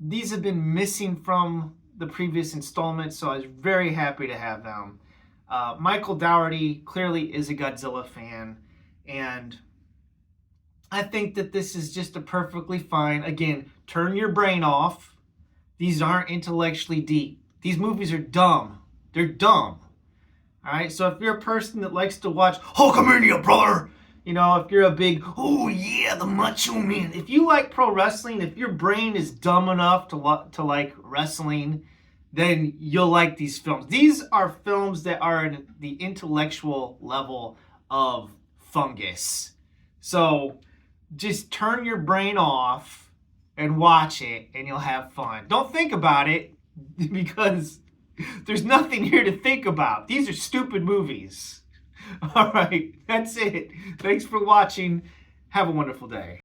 These have been missing from the previous installments, so I was very happy to have them. Michael Dougherty clearly is a Godzilla fan, and I think that this is just a perfectly fine. Again, turn your brain off. These aren't intellectually deep. These movies are dumb. They're dumb. All right. So if you're a person that likes to watch Hulkamania, brother, if you're a big, oh yeah, the Macho Man. If you like pro wrestling, if your brain is dumb enough to like wrestling, then you'll like these films. These are films that are in the intellectual level of fungus. So just turn your brain off and watch it, and you'll have fun. Don't think about it because there's nothing here to think about. These are stupid movies. All right, that's it. Thanks for watching. Have a wonderful day.